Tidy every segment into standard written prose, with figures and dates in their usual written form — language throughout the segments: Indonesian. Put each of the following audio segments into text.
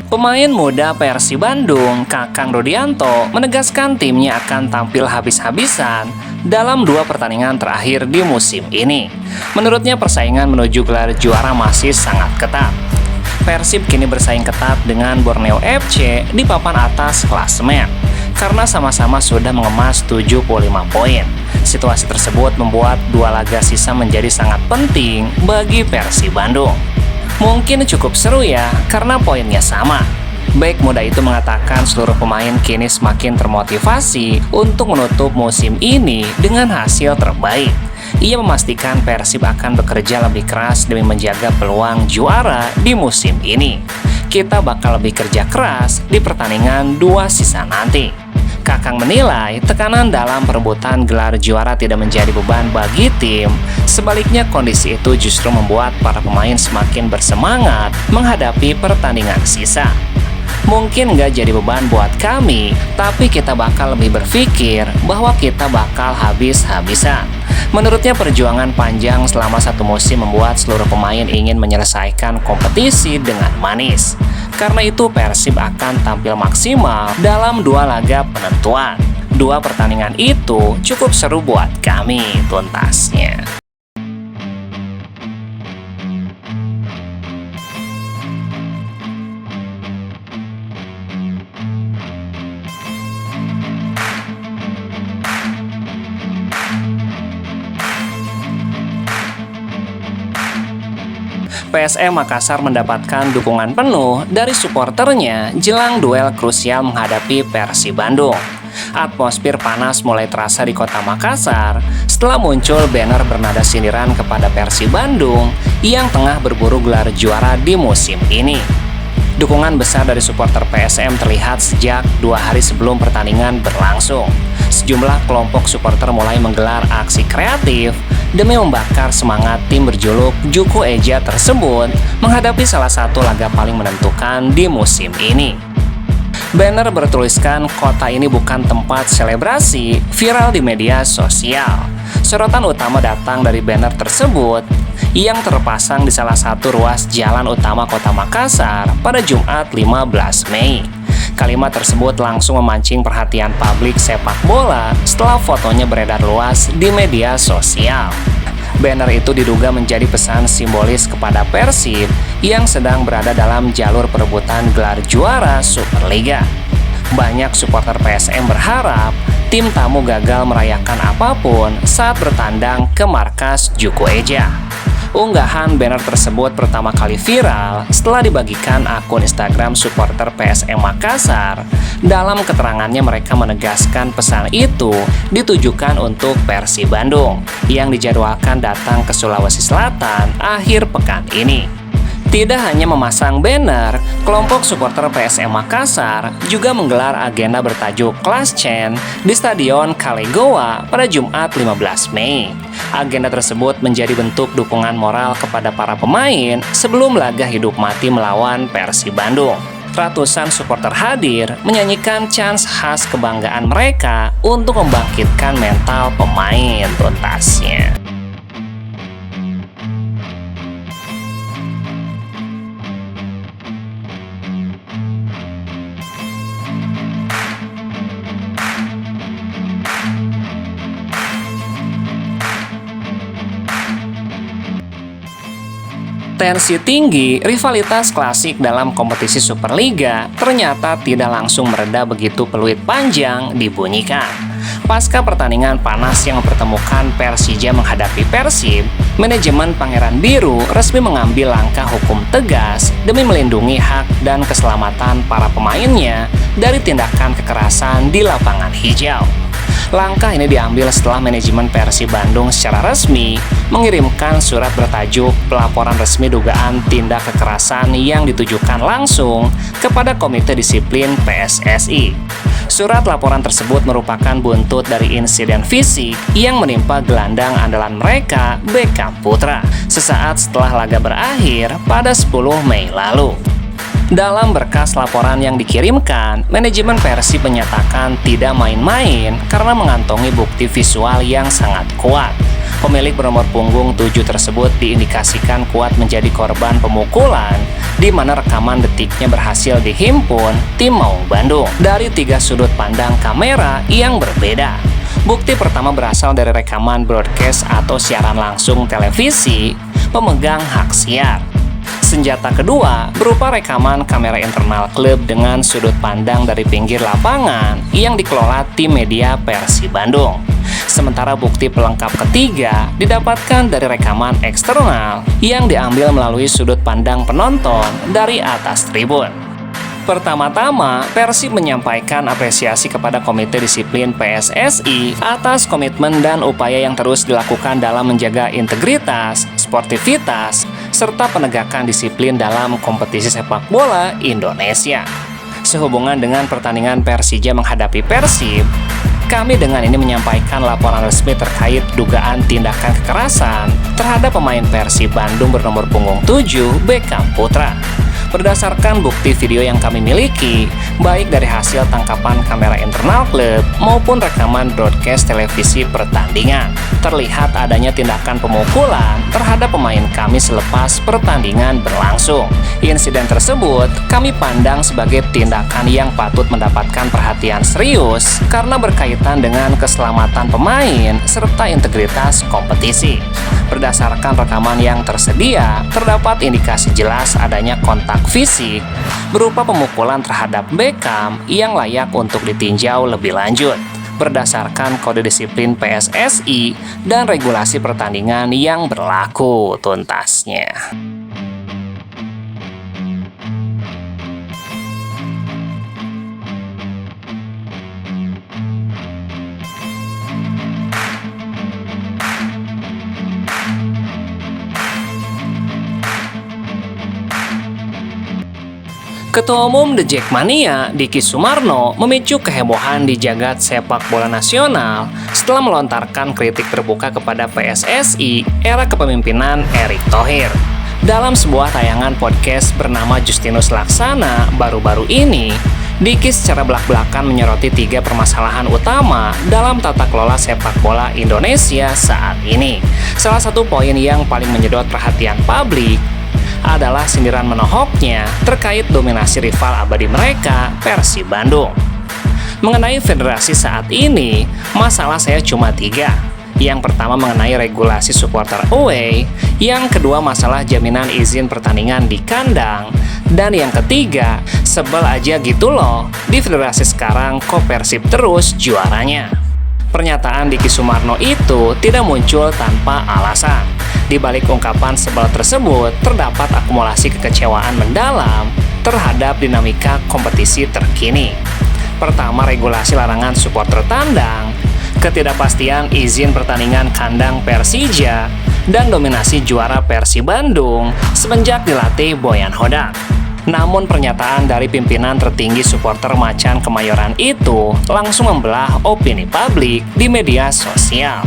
Pemain muda Persib Bandung, Kakang Rudianto, menegaskan timnya akan tampil habis-habisan dalam 2 pertandingan terakhir di musim ini. Menurutnya persaingan menuju gelar juara masih sangat ketat. Persib kini bersaing ketat dengan Borneo FC di papan atas klasemen karena sama-sama sudah mengemas 75 poin. Situasi tersebut membuat 2 laga sisa menjadi sangat penting bagi Persib Bandung. Mungkin cukup seru ya karena poinnya sama. Bek muda itu mengatakan seluruh pemain kini semakin termotivasi untuk menutup musim ini dengan hasil terbaik. Ia memastikan Persib akan bekerja lebih keras demi menjaga peluang juara di musim ini. Kita bakal lebih kerja keras di pertandingan 2 sisa nanti. Kakang menilai tekanan dalam perebutan gelar juara tidak menjadi beban bagi tim. Sebaliknya kondisi itu justru membuat para pemain semakin bersemangat menghadapi pertandingan sisa. Mungkin nggak jadi beban buat kami, tapi kita bakal lebih berpikir bahwa kita bakal habis-habisan. Menurutnya perjuangan panjang selama 1 musim membuat seluruh pemain ingin menyelesaikan kompetisi dengan manis. Karena itu Persib akan tampil maksimal dalam 2 laga penentuan. 2 pertandingan itu cukup seru buat kami tuntasnya. PSM Makassar mendapatkan dukungan penuh dari suporternya jelang duel krusial menghadapi Persib Bandung. Atmosfer panas mulai terasa di kota Makassar setelah muncul banner bernada sindiran kepada Persib Bandung yang tengah berburu gelar juara di musim ini. Dukungan besar dari supporter PSM terlihat sejak 2 hari sebelum pertandingan berlangsung. Sejumlah kelompok supporter mulai menggelar aksi kreatif demi membakar semangat tim berjuluk Juku Eja tersebut menghadapi salah satu laga paling menentukan di musim ini. Banner bertuliskan "Kota ini bukan tempat selebrasi" viral di media sosial. Sorotan utama datang dari banner tersebut yang terpasang di salah satu ruas jalan utama kota Makassar pada Jumat 15 Mei. Kalimat tersebut langsung memancing perhatian publik sepak bola setelah fotonya beredar luas di media sosial. Banner itu diduga menjadi pesan simbolis kepada Persib yang sedang berada dalam jalur perebutan gelar juara Superliga. Banyak supporter PSM berharap tim tamu gagal merayakan apapun saat bertandang ke markas Juku Eja. Unggahan banner tersebut pertama kali viral setelah dibagikan akun Instagram supporter PSM Makassar. Dalam keterangannya mereka menegaskan pesan itu ditujukan untuk Persib Bandung yang dijadwalkan datang ke Sulawesi Selatan akhir pekan ini. Tidak hanya memasang banner, kelompok supporter PSM Makassar juga menggelar agenda bertajuk Class Chant di Stadion Kalegoa pada Jumat 15 Mei. Agenda tersebut menjadi bentuk dukungan moral kepada para pemain sebelum laga hidup mati melawan Persib Bandung. Ratusan supporter hadir menyanyikan chants khas kebanggaan mereka untuk membangkitkan mental pemain tuntasnya. Tensi tinggi, rivalitas klasik dalam kompetisi Superliga ternyata tidak langsung mereda begitu peluit panjang dibunyikan. Pasca pertandingan panas yang mempertemukan Persija menghadapi Persib, manajemen Pangeran Biru resmi mengambil langkah hukum tegas demi melindungi hak dan keselamatan para pemainnya dari tindakan kekerasan di lapangan hijau. Langkah ini diambil setelah manajemen Persib Bandung secara resmi mengirimkan surat bertajuk pelaporan resmi dugaan tindak kekerasan yang ditujukan langsung kepada Komite Disiplin PSSI. Surat laporan tersebut merupakan buntut dari insiden fisik yang menimpa gelandang andalan mereka, Beckham Putra, sesaat setelah laga berakhir pada 10 Mei lalu. Dalam berkas laporan yang dikirimkan, manajemen Persib menyatakan tidak main-main karena mengantongi bukti visual yang sangat kuat. Pemilik bernomor punggung 7 tersebut diindikasikan kuat menjadi korban pemukulan, di mana rekaman detiknya berhasil dihimpun tim Maung Bandung dari 3 sudut pandang kamera yang berbeda. Bukti pertama berasal dari rekaman broadcast atau siaran langsung televisi pemegang hak siar. Senjata kedua berupa rekaman kamera internal klub dengan sudut pandang dari pinggir lapangan yang dikelola tim media Persib Bandung. Sementara bukti pelengkap ketiga didapatkan dari rekaman eksternal yang diambil melalui sudut pandang penonton dari atas tribun. Pertama-tama, Persib menyampaikan apresiasi kepada Komite Disiplin PSSI atas komitmen dan upaya yang terus dilakukan dalam menjaga integritas, sportivitas, serta penegakan disiplin dalam kompetisi sepak bola Indonesia. Sehubungan dengan pertandingan Persija menghadapi Persib, kami dengan ini menyampaikan laporan resmi terkait dugaan tindakan kekerasan terhadap pemain Persib Bandung bernomor punggung 7, Beckham Putra. Berdasarkan bukti video yang kami miliki, baik dari hasil tangkapan kamera internal klub maupun rekaman broadcast televisi pertandingan, terlihat adanya tindakan pemukulan terhadap pemain kami selepas pertandingan berlangsung. Insiden tersebut kami pandang sebagai tindakan yang patut mendapatkan perhatian serius karena berkaitan dengan keselamatan pemain serta integritas kompetisi. Berdasarkan rekaman yang tersedia, terdapat indikasi jelas adanya kontak fisik berupa pemukulan terhadap Beckham yang layak untuk ditinjau lebih lanjut berdasarkan kode disiplin PSSI dan regulasi pertandingan yang berlaku tuntasnya. Ketua Umum The Jackmania, Diki Sumarno, memicu kehebohan di jagat sepak bola nasional setelah melontarkan kritik terbuka kepada PSSI era kepemimpinan Erick Thohir. Dalam sebuah tayangan podcast bernama Justinus Laksana baru-baru ini, Diki secara belak-belakan menyoroti 3 permasalahan utama dalam tata kelola sepak bola Indonesia saat ini. Salah satu poin yang paling menyedot perhatian publik adalah sindiran menohoknya terkait dominasi rival abadi mereka, Persib Bandung. Mengenai federasi saat ini, masalah saya cuma 3. Yang pertama mengenai regulasi supporter away, yang kedua masalah jaminan izin pertandingan di kandang, dan yang ketiga, sebel aja gitu loh, di federasi sekarang kok Persib terus juaranya. Pernyataan Diki Sumarno itu tidak muncul tanpa alasan. Di balik ungkapan sebel tersebut, terdapat akumulasi kekecewaan mendalam terhadap dinamika kompetisi terkini. Pertama, regulasi larangan supporter tandang, ketidakpastian izin pertandingan kandang Persija, dan dominasi juara Persib Bandung semenjak dilatih Boyan Hodak. Namun pernyataan dari pimpinan tertinggi supporter Macan Kemayoran itu langsung membelah opini publik di media sosial.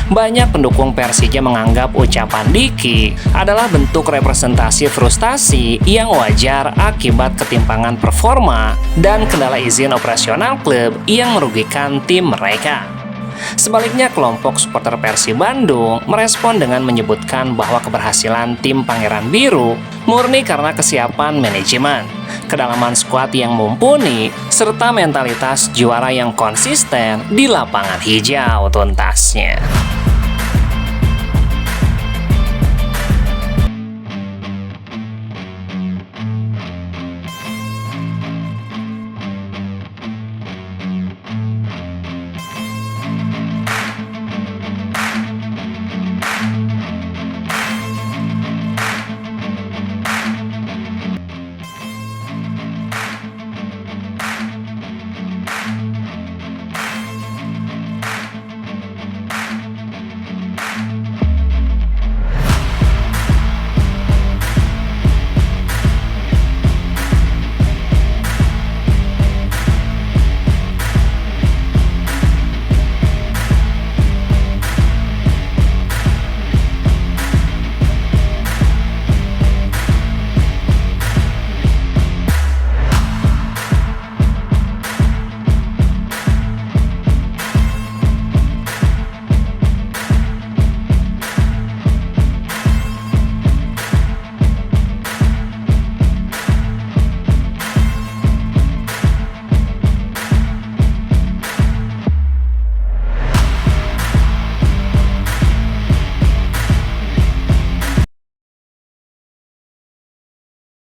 Banyak pendukung Persija menganggap ucapan Diki adalah bentuk representasi frustasi yang wajar akibat ketimpangan performa dan kendala izin operasional klub yang merugikan tim mereka. Sebaliknya, kelompok supporter Persib Bandung merespon dengan menyebutkan bahwa keberhasilan tim Pangeran Biru murni karena kesiapan manajemen, kedalaman skuad yang mumpuni, serta mentalitas juara yang konsisten di lapangan hijau tuntasnya.